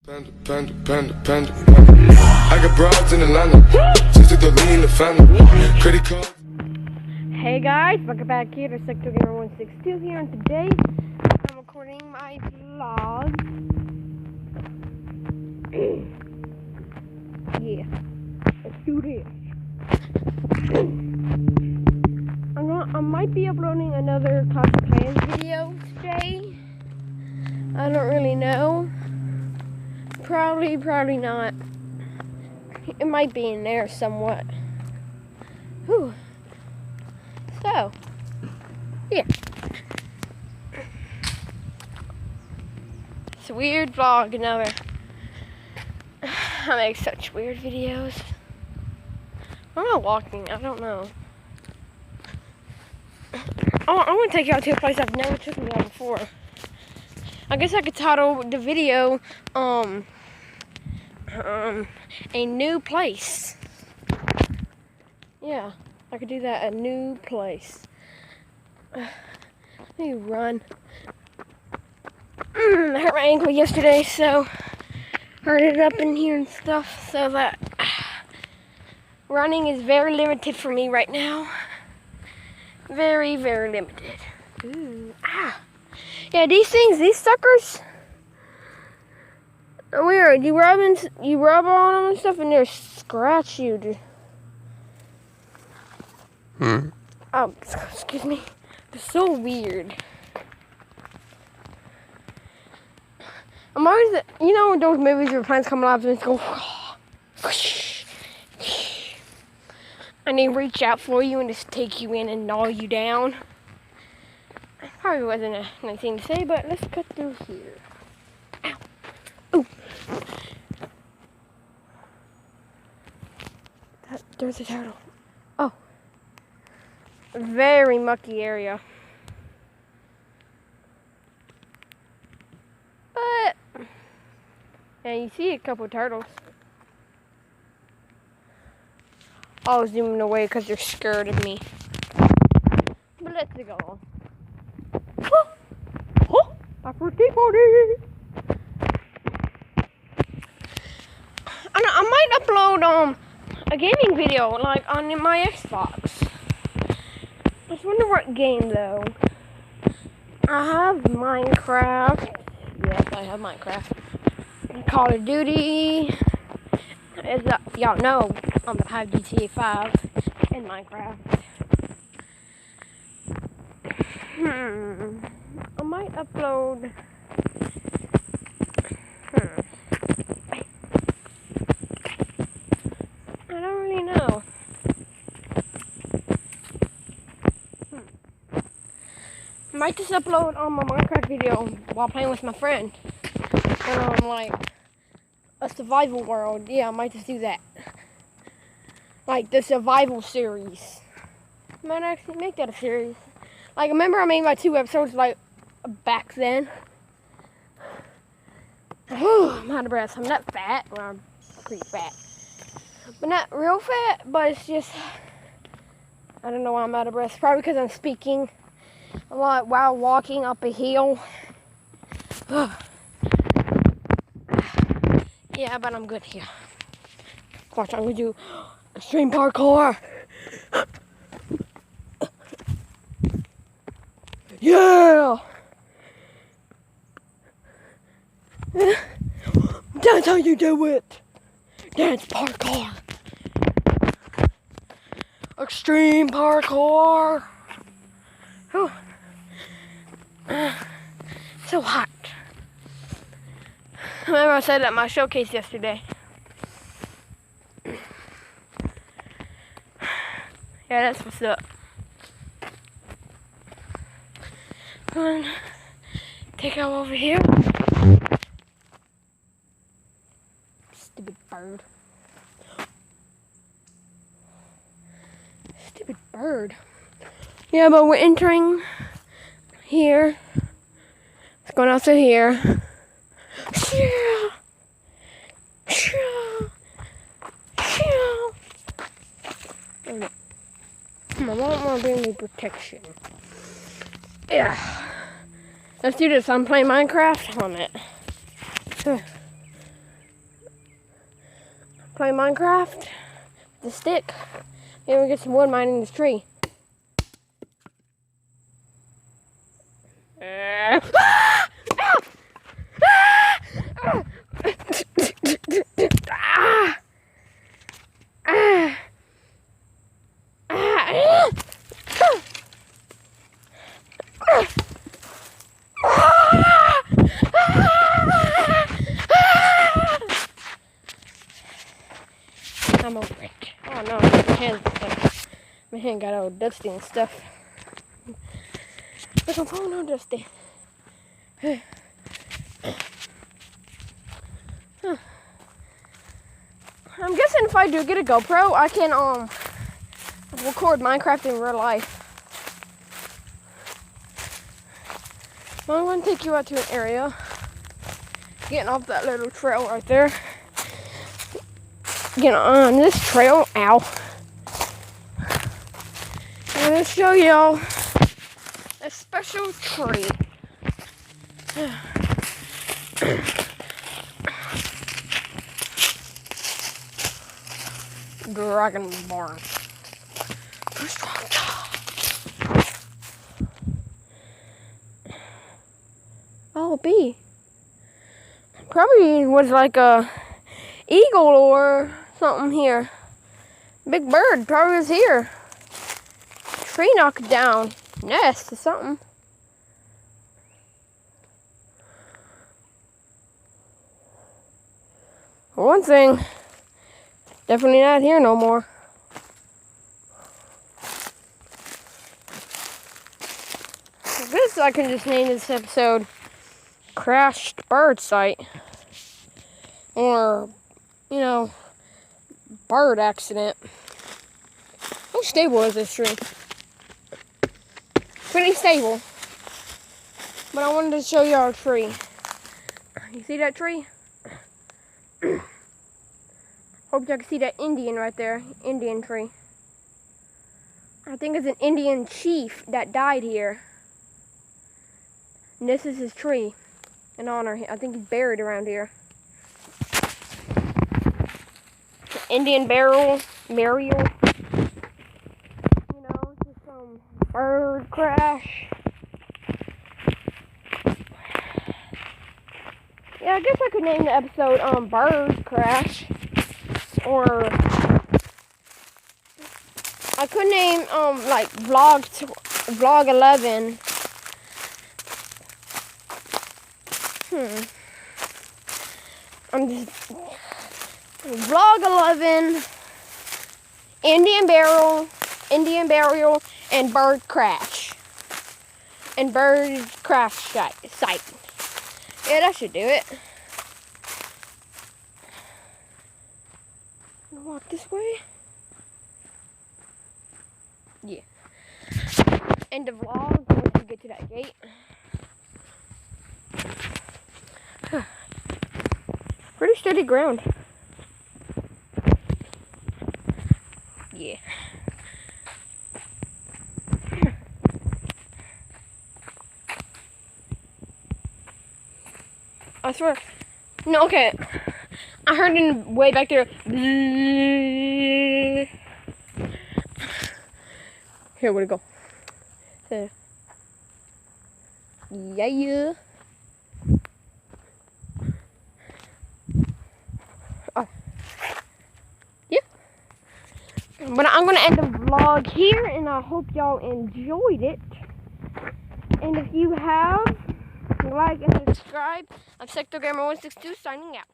Panda, panda, panda, panda, panda. I got broads in Atlanta. Just took the lean, the family. Credit card. Hey guys, welcome back here to Sector Gamer 162 here, and today I'm recording my vlog. Yeah, let's do this. I might be uploading another Clash of Clans video today. I don't really know. Probably not. It might be in there somewhat. Whew. So, yeah. It's a weird vlog, another. I make such weird videos. I'm not walking, I don't know. I want to take y'all to a place I've never taken y'all before. I guess I could title the video, a new place. Yeah, I could do that, a new place. Let me run. I hurt my ankle yesterday, so hurt it up in here and stuff, so that running is very limited for me right now. Very, very limited. Ooh, ah. Yeah, these suckers, weird. You rub on them and stuff, and they'll scratch you. Oh, excuse me. They're so weird. I'm always, you know, those movies where planes come alive and it's go, and they reach out for you and just take you in and gnaw you down. Probably wasn't a nice thing to say, but let's cut through here. Ow. Ooh. There's a turtle. Oh. Very mucky area. But, yeah, you see a couple turtles. I'll zoom away because they're scared of me. But let's go. I might upload a gaming video like on my Xbox. I just wonder what game though. I have Minecraft. Yes, I have Minecraft. Call of Duty. Y'all know I'm gonna have GTA 5 and Minecraft. I might upload. I don't really know. I might just upload on my Minecraft video while playing with my friend. And on like a survival world. Yeah, I might just do that. Like the survival series. I might actually make that a series. Like, remember I made my 2 episodes, like, back then? I'm out of breath. I'm not fat. Well, I'm pretty fat. But not real fat, but it's just, I don't know why I'm out of breath. Probably because I'm speaking a lot while walking up a hill. Yeah, but I'm good here. Watch, I'm going to do extreme parkour. Yeah! That's how you do it! Dance parkour! Extreme parkour! Oh. So hot. Remember I said that at my showcase yesterday. Yeah, that's what's up. Take out over here. Stupid bird. Stupid bird. Yeah, but we're entering here. It's going out to here. My mom won't bring me protection. Yeah. Let's do this. I'm playing Minecraft on it. Play Minecraft. The stick. Maybe we get some wood mining this tree. I'm over it. Oh no, my hand got all dusty and stuff. Look, I'm phone all dusty. Huh. I'm guessing if I do get a GoPro, I can record Minecraft in real life. Well, I'm going to take you out to an area. Getting off that little trail right there. Getting on this trail. Ow. I'm going to show y'all a special tree. Dragon barn. Oh, bee. Probably was like a eagle or something here. Big bird probably was here. Tree knocked down. Nest or something. One thing, definitely not here no more. I guess I can just name this episode Crashed Bird Site. Or, you know, bird accident. How stable is this tree? Pretty stable. But I wanted to show you our tree. You see that tree? Hope y'all can see that Indian right there. Indian tree. I think it's an Indian chief that died here. And this is his tree. In honor. I think he's buried around here. Indian burial. You know, just some bird crash. Yeah, I guess I could name the episode Bird Crash. Or I could name like vlog 11. I'm just vlog 11 Indian burial and bird crash. And bird crash site. Yeah, that should do it. Walk this way. Yeah. End of vlog once we get to that gate. Pretty steady ground. Yeah. I swear. No, okay. I heard in way back there. Here, where'd it go? There. Yeah. Oh. Yeah. But I'm gonna end the vlog here, and I hope y'all enjoyed it. And if you have, like and subscribe. I'm Sector Gamer 162 signing out.